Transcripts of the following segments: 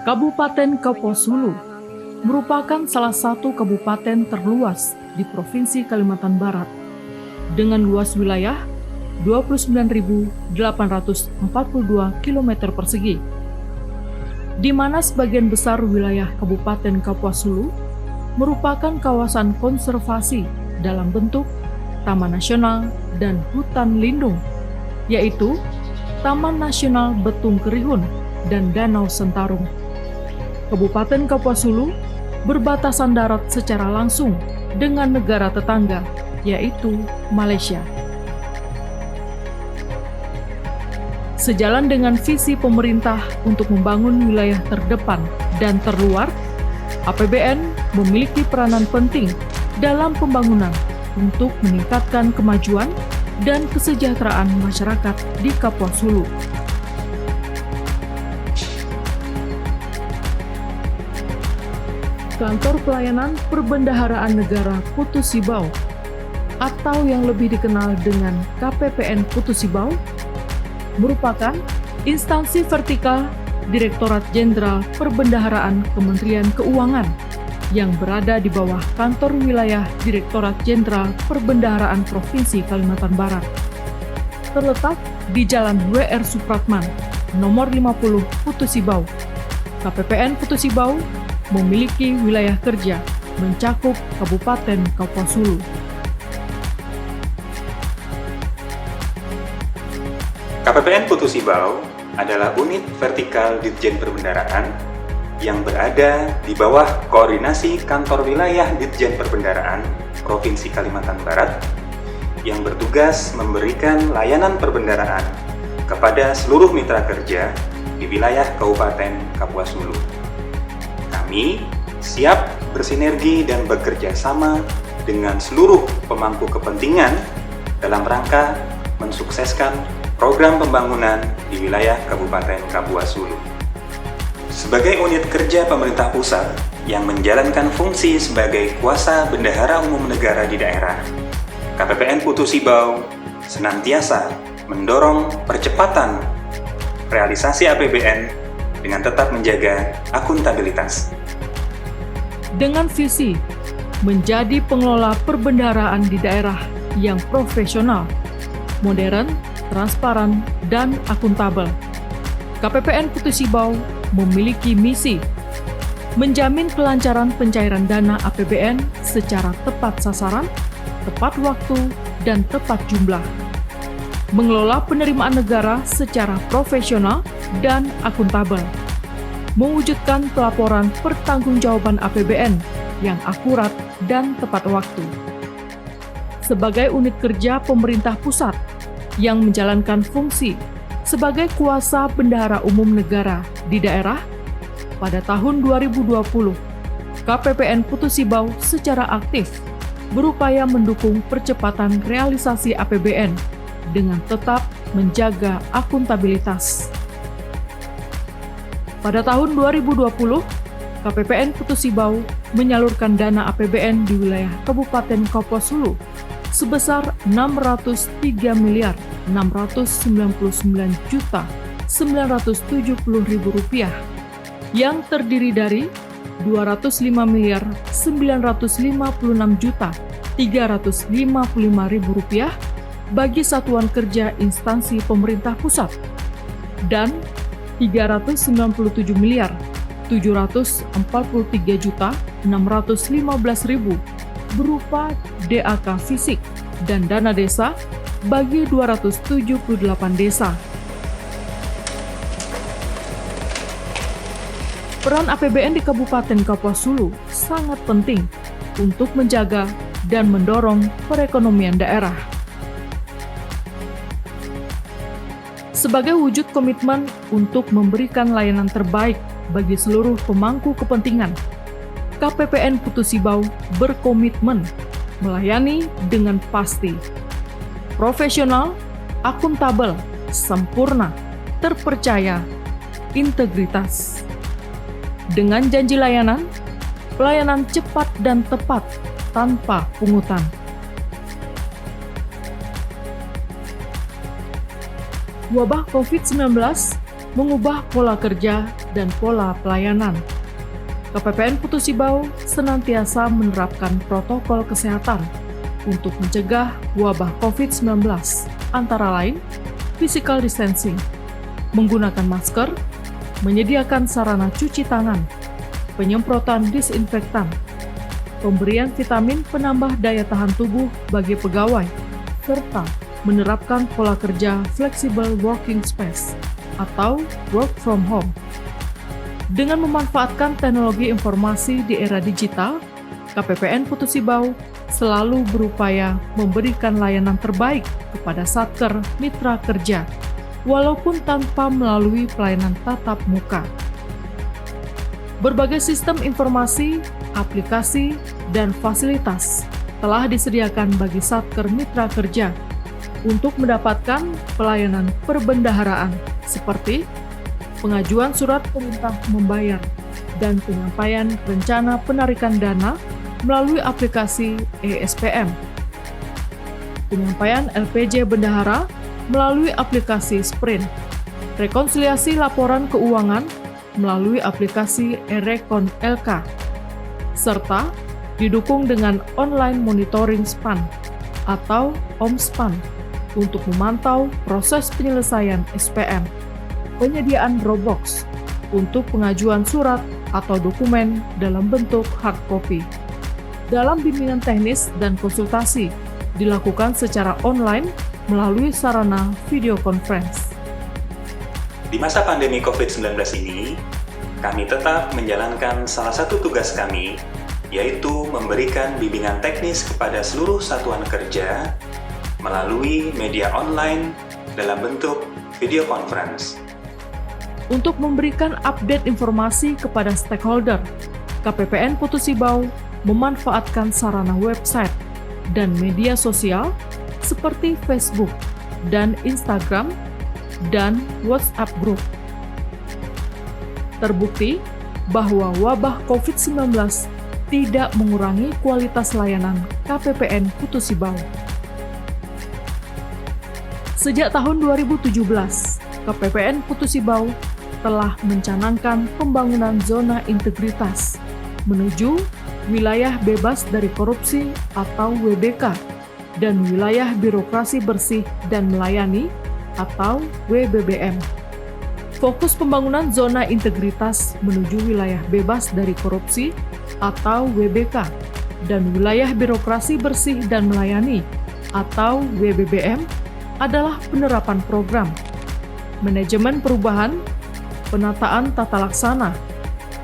Kabupaten Kapuas Hulu merupakan salah satu kabupaten terluas di Provinsi Kalimantan Barat dengan luas wilayah 29.842 km persegi, di mana sebagian besar wilayah Kabupaten Kapuas Hulu merupakan kawasan konservasi dalam bentuk Taman Nasional dan Hutan Lindung, yaitu Taman Nasional Betung Kerihun dan Danau Sentarung. Kabupaten Kapuas Hulu berbatasan darat secara langsung dengan negara tetangga, yaitu Malaysia. Sejalan dengan visi pemerintah untuk membangun wilayah terdepan dan terluar, APBN memiliki peranan penting dalam pembangunan untuk meningkatkan kemajuan dan kesejahteraan masyarakat di Kapuas Hulu. Kantor Pelayanan Perbendaharaan Negara Putu Sibau atau yang lebih dikenal dengan KPPN Putu Sibau merupakan instansi vertikal Direktorat Jenderal Perbendaharaan Kementerian Keuangan yang berada di bawah kantor wilayah Direktorat Jenderal Perbendaharaan Provinsi Kalimantan Barat. Terletak di Jalan W.R. Supratman, nomor 50 Putu Sibau. KPPN Putu Sibau memiliki wilayah kerja mencakup Kabupaten Kapuas Hulu. KPPN Putu Sibau adalah unit vertikal Ditjen Perbendaharaan yang berada di bawah koordinasi Kantor Wilayah Ditjen Perbendaharaan Provinsi Kalimantan Barat yang bertugas memberikan layanan perbendaharaan kepada seluruh mitra kerja di wilayah Kabupaten Kapuas Hulu. Kami siap bersinergi dan bekerja sama dengan seluruh pemangku kepentingan dalam rangka mensukseskan program pembangunan di wilayah Kabupaten Kapuas Hulu. Sebagai unit kerja pemerintah pusat yang menjalankan fungsi sebagai kuasa bendahara umum negara di daerah, KPPN Putu Sibau senantiasa mendorong percepatan realisasi APBN dengan tetap menjaga akuntabilitas. Dengan visi menjadi pengelola perbendaharaan di daerah yang profesional, modern, transparan, dan akuntabel, KPPN Putu Sibau memiliki misi menjamin kelancaran pencairan dana APBN secara tepat sasaran, tepat waktu, dan tepat jumlah, mengelola penerimaan negara secara profesional dan akuntabel, mewujudkan pelaporan pertanggungjawaban APBN yang akurat dan tepat waktu. Sebagai unit kerja pemerintah pusat yang menjalankan fungsi sebagai kuasa bendahara umum negara di daerah, pada tahun 2020, KPPN Putu Sibau secara aktif berupaya mendukung percepatan realisasi APBN dengan tetap menjaga akuntabilitas. Pada tahun 2020, KPPN Putu Sibau menyalurkan dana APBN di wilayah Kabupaten Kapuas Hulu sebesar Rp603.699.970.000 yang terdiri dari Rp205.956.355.000 bagi satuan kerja instansi pemerintah pusat dan Rp399.743.615.000 berupa DAK fisik dan dana desa bagi 278 desa. Peran APBN di Kabupaten Kapuas Hulu sangat penting untuk menjaga dan mendorong perekonomian daerah. Sebagai wujud komitmen untuk memberikan layanan terbaik bagi seluruh pemangku kepentingan, KPPN Putu Sibau berkomitmen melayani dengan pasti, profesional, akuntabel, sempurna, terpercaya, integritas. Dengan janji pelayanan cepat dan tepat tanpa pungutan. Wabah COVID-19 mengubah pola kerja dan pola pelayanan. KPPN Putu Sibau senantiasa menerapkan protokol kesehatan untuk mencegah wabah COVID-19, antara lain physical distancing, menggunakan masker, menyediakan sarana cuci tangan, penyemprotan disinfektan, pemberian vitamin penambah daya tahan tubuh bagi pegawai, serta menerapkan pola kerja flexible working space atau work from home. Dengan memanfaatkan teknologi informasi di era digital, KPPN Putu Sibau selalu berupaya memberikan layanan terbaik kepada Satker Mitra Kerja, walaupun tanpa melalui pelayanan tatap muka. Berbagai sistem informasi, aplikasi, dan fasilitas telah disediakan bagi Satker Mitra Kerja untuk mendapatkan pelayanan perbendaharaan seperti pengajuan surat perintah membayar dan penyampaian rencana penarikan dana melalui aplikasi ESPM, penyampaian LPJ Bendahara melalui aplikasi Sprint, rekonsiliasi laporan keuangan melalui aplikasi eRekon LK, serta didukung dengan online monitoring SPAN atau OMSPAN untuk memantau proses penyelesaian SPM, penyediaan Dropbox untuk pengajuan surat atau dokumen dalam bentuk hard copy. Dalam bimbingan teknis dan konsultasi dilakukan secara online melalui sarana video conference. Di masa pandemi COVID-19 ini, kami tetap menjalankan salah satu tugas kami, yaitu memberikan bimbingan teknis kepada seluruh satuan kerja melalui media online dalam bentuk video conference. Untuk memberikan update informasi kepada stakeholder, KPPN Putu Sibau memanfaatkan sarana website dan media sosial seperti Facebook dan Instagram dan WhatsApp Group. Terbukti bahwa wabah COVID-19 tidak mengurangi kualitas layanan KPPN Putu Sibau. Sejak tahun 2017, KPPN Putu Sibau telah mencanangkan pembangunan zona integritas menuju wilayah bebas dari korupsi atau WBK dan wilayah birokrasi bersih dan melayani atau WBBM. Fokus pembangunan zona integritas menuju wilayah bebas dari korupsi atau WBK dan wilayah birokrasi bersih dan melayani atau WBBM adalah penerapan program, manajemen perubahan, penataan tata laksana,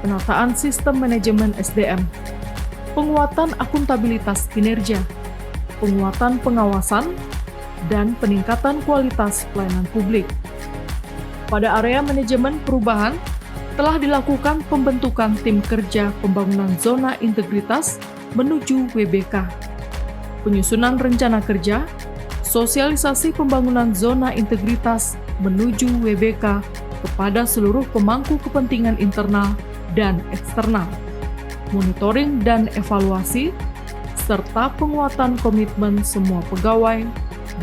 penataan sistem manajemen SDM, penguatan akuntabilitas kinerja, penguatan pengawasan, dan peningkatan kualitas pelayanan publik. Pada area manajemen perubahan, telah dilakukan pembentukan tim kerja pembangunan zona integritas menuju WBK, penyusunan rencana kerja, sosialisasi pembangunan zona integritas menuju WBK kepada seluruh pemangku kepentingan internal dan eksternal, monitoring dan evaluasi, serta penguatan komitmen semua pegawai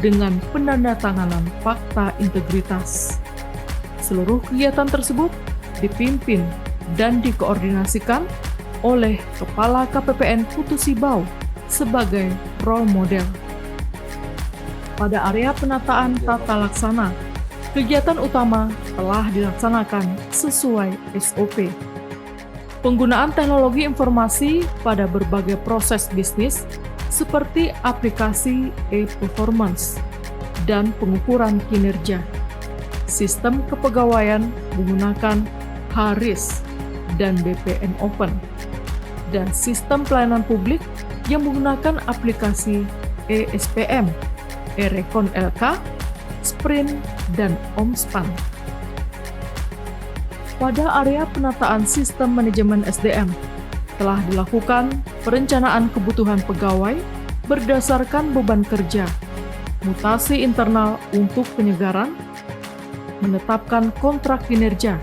dengan penandatanganan fakta integritas. Seluruh kegiatan tersebut dipimpin dan dikoordinasikan oleh Kepala KPPN Putu Sibau sebagai role model. Pada area penataan tata laksana, kegiatan utama telah dilaksanakan sesuai SOP. Penggunaan teknologi informasi pada berbagai proses bisnis seperti aplikasi e-performance dan pengukuran kinerja. Sistem kepegawaian menggunakan HRIS dan BPN Open, dan sistem pelayanan publik yang menggunakan aplikasi ESPM, eRekon LK, Sprint, dan OMSPAN. Pada area penataan sistem manajemen SDM, telah dilakukan perencanaan kebutuhan pegawai berdasarkan beban kerja, mutasi internal untuk penyegaran, menetapkan kontrak kinerja,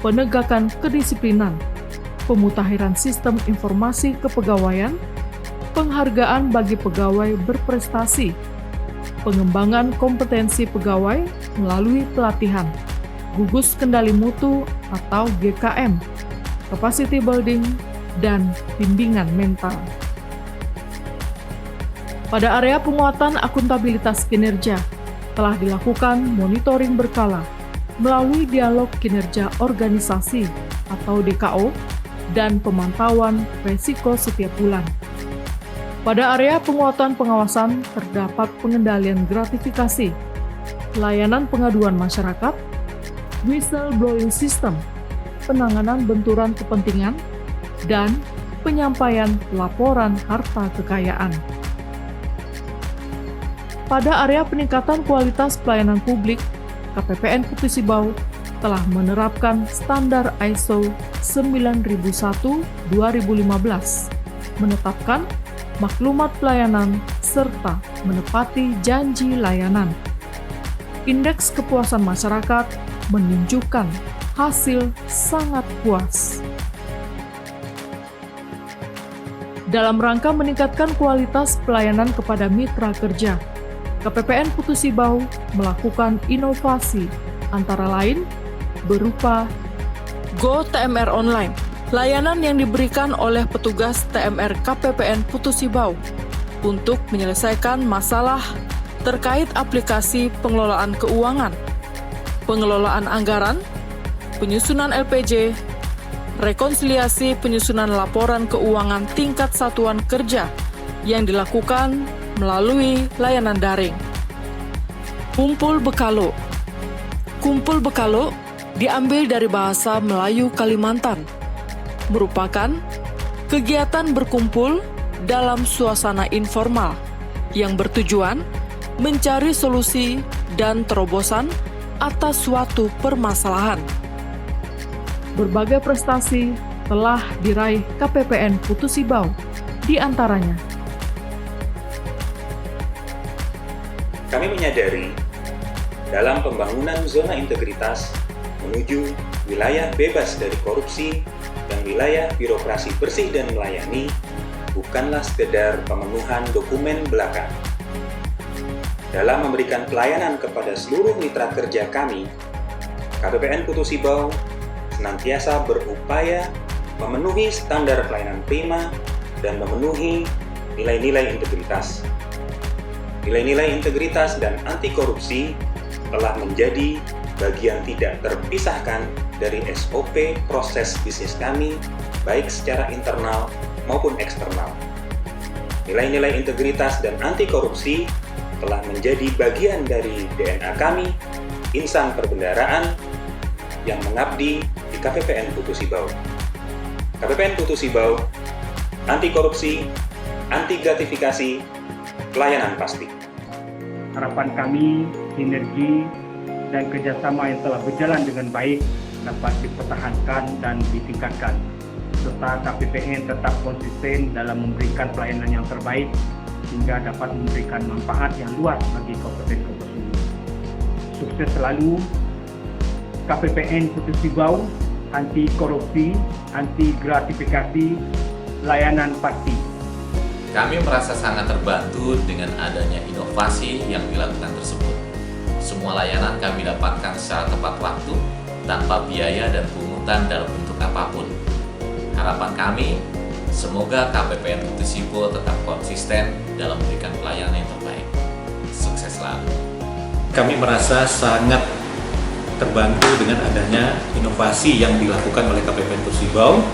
penegakan kedisiplinan, pemutakhiran sistem informasi kepegawaian, penghargaan bagi pegawai berprestasi, pengembangan kompetensi pegawai melalui pelatihan, gugus kendali mutu atau GKM, capacity building, dan bimbingan mental. Pada area penguatan akuntabilitas kinerja, telah dilakukan monitoring berkala melalui dialog kinerja organisasi atau DKO dan pemantauan resiko setiap bulan. Pada area penguatan pengawasan terdapat pengendalian gratifikasi, layanan pengaduan masyarakat, whistleblowing system, penanganan benturan kepentingan, dan penyampaian laporan harta kekayaan. Pada area peningkatan kualitas pelayanan publik, KPPN Putu Sibau telah menerapkan standar ISO 9001-2015, menetapkan maklumat pelayanan, serta menepati janji layanan. Indeks kepuasan masyarakat menunjukkan hasil sangat puas. Dalam rangka meningkatkan kualitas pelayanan kepada mitra kerja, KPPN Putu Sibau melakukan inovasi antara lain berupa Go TMR Online, layanan yang diberikan oleh petugas TMR KPPN Putu Sibau untuk menyelesaikan masalah terkait aplikasi pengelolaan keuangan, pengelolaan anggaran, penyusunan LPJ, rekonsiliasi penyusunan laporan keuangan tingkat satuan kerja yang dilakukan melalui layanan daring. Kumpul Bekalo. Kumpul Bekalo diambil dari bahasa Melayu Kalimantan, merupakan kegiatan berkumpul dalam suasana informal yang bertujuan mencari solusi dan terobosan atas suatu permasalahan. Berbagai prestasi telah diraih KPPN Putu Sibau, di antaranya Kami menyadari dalam pembangunan zona integritas menuju wilayah bebas dari korupsi dan wilayah birokrasi bersih dan melayani bukanlah sekedar pemenuhan dokumen belaka. Dalam memberikan pelayanan kepada seluruh mitra kerja kami, KPPN Putu Sibau senantiasa berupaya memenuhi standar pelayanan prima dan memenuhi nilai-nilai integritas. Nilai-nilai integritas dan anti korupsi telah menjadi bagian tidak terpisahkan dari SOP proses bisnis kami, baik secara internal maupun eksternal. Nilai-nilai integritas dan anti korupsi telah menjadi bagian dari DNA kami, insan perbendaharaan yang mengabdi di KPPN Putu Sibau. KPPN Putu Sibau, anti korupsi, anti gratifikasi, pelayanan pasti. Harapan kami, sinergi dan kerjasama yang telah berjalan dengan baik dapat dipertahankan dan ditingkatkan, serta KPPN tetap konsisten dalam memberikan pelayanan yang terbaik hingga dapat memberikan manfaat yang luas bagi Kabupaten Sumut. Sukses selalu KPPN Putu Sibau, anti korupsi, anti gratifikasi, layanan pasti. Kami merasa sangat terbantu dengan adanya inovasi yang dilakukan tersebut. Semua layanan kami dapatkan secara tepat waktu, tanpa biaya dan pungutan dalam bentuk apapun. Harapan kami, semoga KPPN Putu Sibau tetap konsisten dalam memberikan pelayanan yang terbaik. Sukses selalu. Kami merasa sangat terbantu dengan adanya inovasi yang dilakukan oleh KPPN Putu Sibau,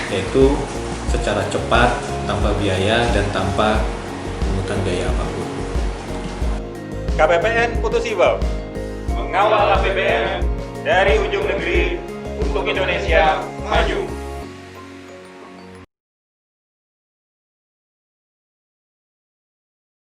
yaitu secara cepat, tanpa biaya, dan tanpa pungutan biaya apapun. KPPN Putu Sibau mengawal KPPN dari ujung negeri untuk Indonesia maju.